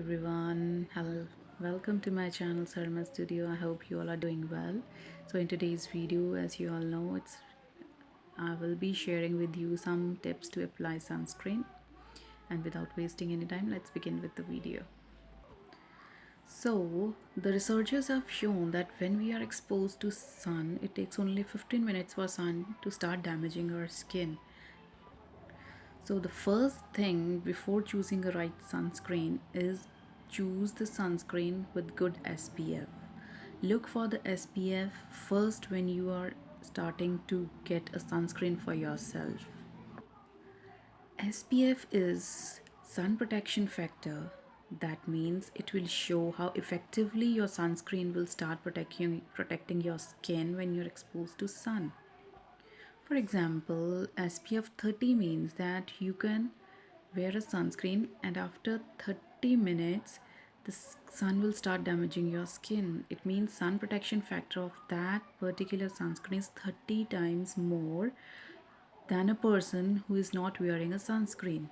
everyone. Hello, welcome to my channel Sarima'z Studio. I hope you all are doing well. So in today's video, as you all know, it's I will be sharing with you some tips to apply sunscreen. And without wasting any time, let's begin with the video. So the researchers have shown that when we are exposed to sun, it takes only 15 minutes for sun to start damaging our skin. So the first thing before choosing a right sunscreen is choose the sunscreen with good SPF. Look for the SPF first when you are starting to get a sunscreen for yourself. SPF is sun protection factor. That means it will show how effectively your sunscreen will start protecting your skin when you're exposed to sun. For example, SPF 30 means that you can wear a sunscreen and after 30 minutes the sun will start damaging your skin. It means sun protection factor of that particular sunscreen is 30 times more than a person who is not wearing a sunscreen.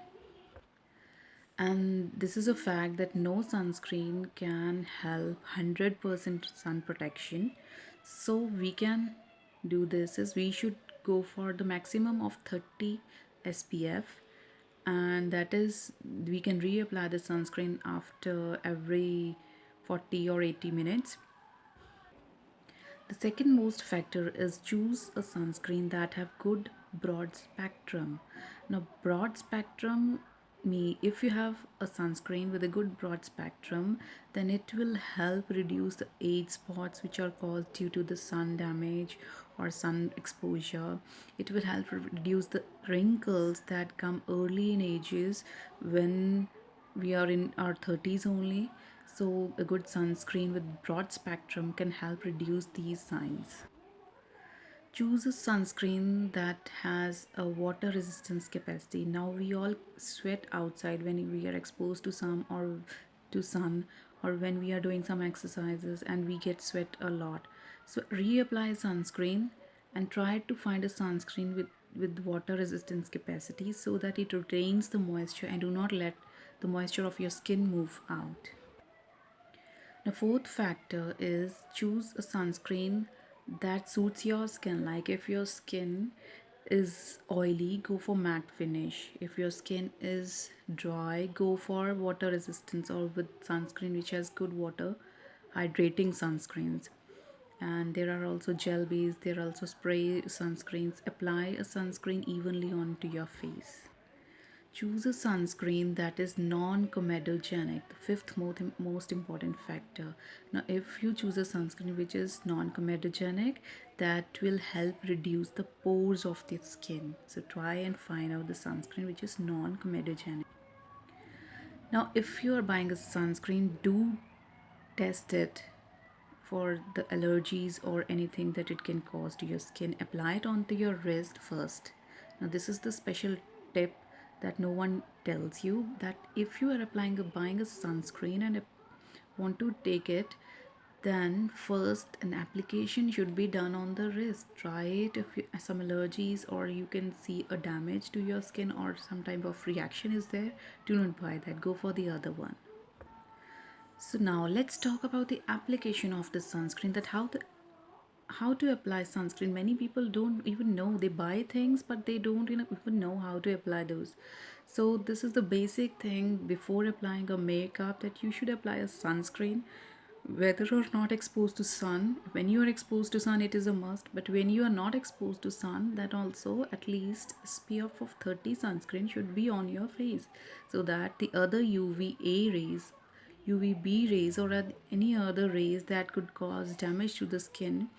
And this is a fact that no sunscreen can help 100% sun protection. So we can do this is we should go for the maximum of 30 SPF, and that is we can reapply the sunscreen after every 40 or 80 minutes. The second most factor is choose a sunscreen that have good broad spectrum. Now broad spectrum me if you have a sunscreen with a good broad spectrum, then it will help reduce the age spots which are caused due to the sun damage or sun exposure. It will help reduce the wrinkles that come early in ages when we are in our 30s only. So a good sunscreen with broad spectrum can help reduce these signs. Choose a sunscreen that has a water resistance capacity. Now we all sweat outside when we are exposed to sun or when we are doing some exercises and we get sweat a lot. So reapply sunscreen and try to find a sunscreen with water resistance capacity so that it retains the moisture and do not let the moisture of your skin move out. The fourth factor is choose a sunscreen that suits your skin. Like if your skin is oily, go for matte finish. If your skin is dry, go for water resistance or with sunscreen which has good water hydrating sunscreens. And there are also gel based, there are also spray sunscreens. Apply a sunscreen evenly onto your face. Choose a sunscreen that is non-comedogenic, the fifth most important factor. Now, if you choose a sunscreen which is non-comedogenic, that will help reduce the pores of the skin. So try and find out the sunscreen which is non-comedogenic. Now, if you are buying a sunscreen, do test it for the allergies or anything that it can cause to your skin. Apply it onto your wrist first. Now this is the special tip that no one tells you, that if you are buying a sunscreen and want to take it, then first an application should be done on the wrist. Try it if you have some allergies or you can see a damage to your skin or some type of reaction is there, do not buy that, go for the other one. So now let's talk about the application of the sunscreen, that how to apply sunscreen. Many people don't even know, they buy things but they don't even know how to apply those. So this is the basic thing before applying a makeup, that you should apply a sunscreen whether or not exposed to sun. When you are exposed to sun it is a must, but when you are not exposed to sun, that also at least SPF of 30 sunscreen should be on your face so that the other UVA rays, UVB rays or any other rays that could cause damage to the skin,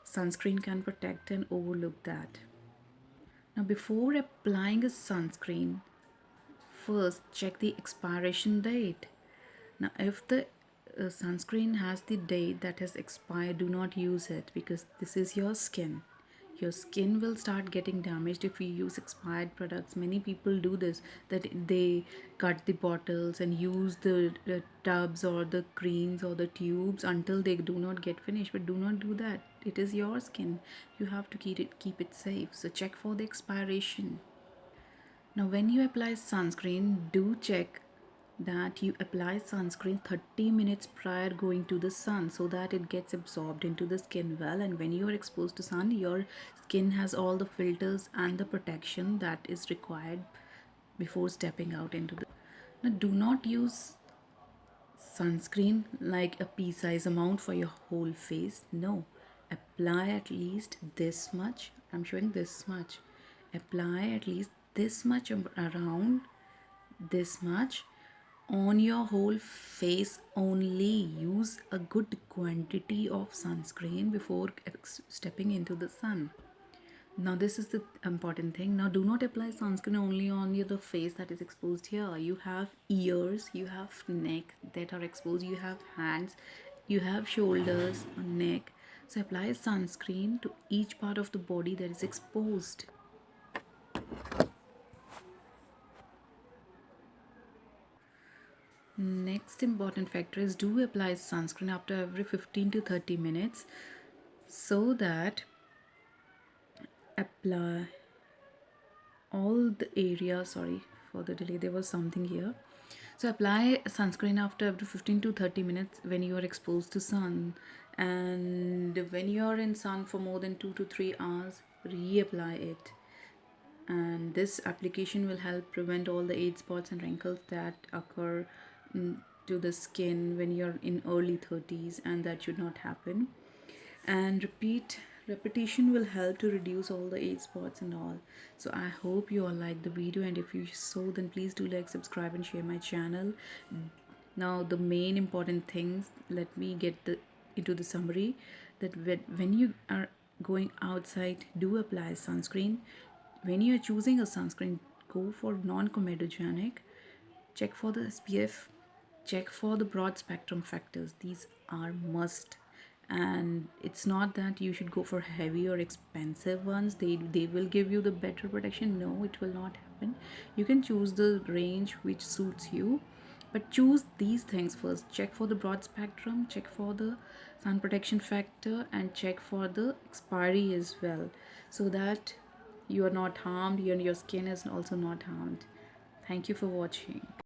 sunscreen can protect and overlook that. Now before applying a sunscreen, first check the expiration date. Now if the sunscreen has the date that has expired, do not use it, because this is your skin. Your skin will start getting damaged if you use expired products. Many people do this, that they cut the bottles and use the tubs or the creams or the tubes until they do not get finished. But do not do that, it is your skin, you have to keep it safe. So check for the expiration. Now when you apply sunscreen, do check that you apply sunscreen 30 minutes prior going to the sun, so that it gets absorbed into the skin well, and when you are exposed to sun, your skin has all the filters and the protection that is required before stepping out into the. Now do not use sunscreen like a pea size amount for your whole face. No, apply at least this much. I'm showing this much. Apply at least this much around this much on your whole face only. Use a good quantity of sunscreen before stepping into the sun. Now this is the important thing. Now do not apply sunscreen only on the face that is exposed here. You have ears, you have neck that are exposed, you have hands, you have shoulders, neck. So apply sunscreen to each part of the body that is exposed. Next important factor is do apply sunscreen after every 15 to 30 minutes, so that apply all the area. Sorry for the delay, there was something here. So apply sunscreen after every 15 to 30 minutes when you are exposed to sun, and when you are in sun for more than 2 to 3 hours, reapply it. And this application will help prevent all the age spots and wrinkles that occur to the skin when you're in early 30s, and that should not happen. And repetition will help to reduce all the age spots and all. So I hope you all like the video, and if you so, then please do like, subscribe and share my channel. Now the main important things, let me get the into the summary, that when you are going outside, do apply sunscreen. When you are choosing a sunscreen, go for non-comedogenic. Check for the SPF, check for the broad spectrum factors. These are must. And it's not that you should go for heavy or expensive ones. They will give you the better protection. No, it will not happen. You can choose the range which suits you, but choose these things first. Check for the broad spectrum, check for the sun protection factor, and check for the expiry as well, so that you are not harmed and your skin is also not harmed. Thank you for watching.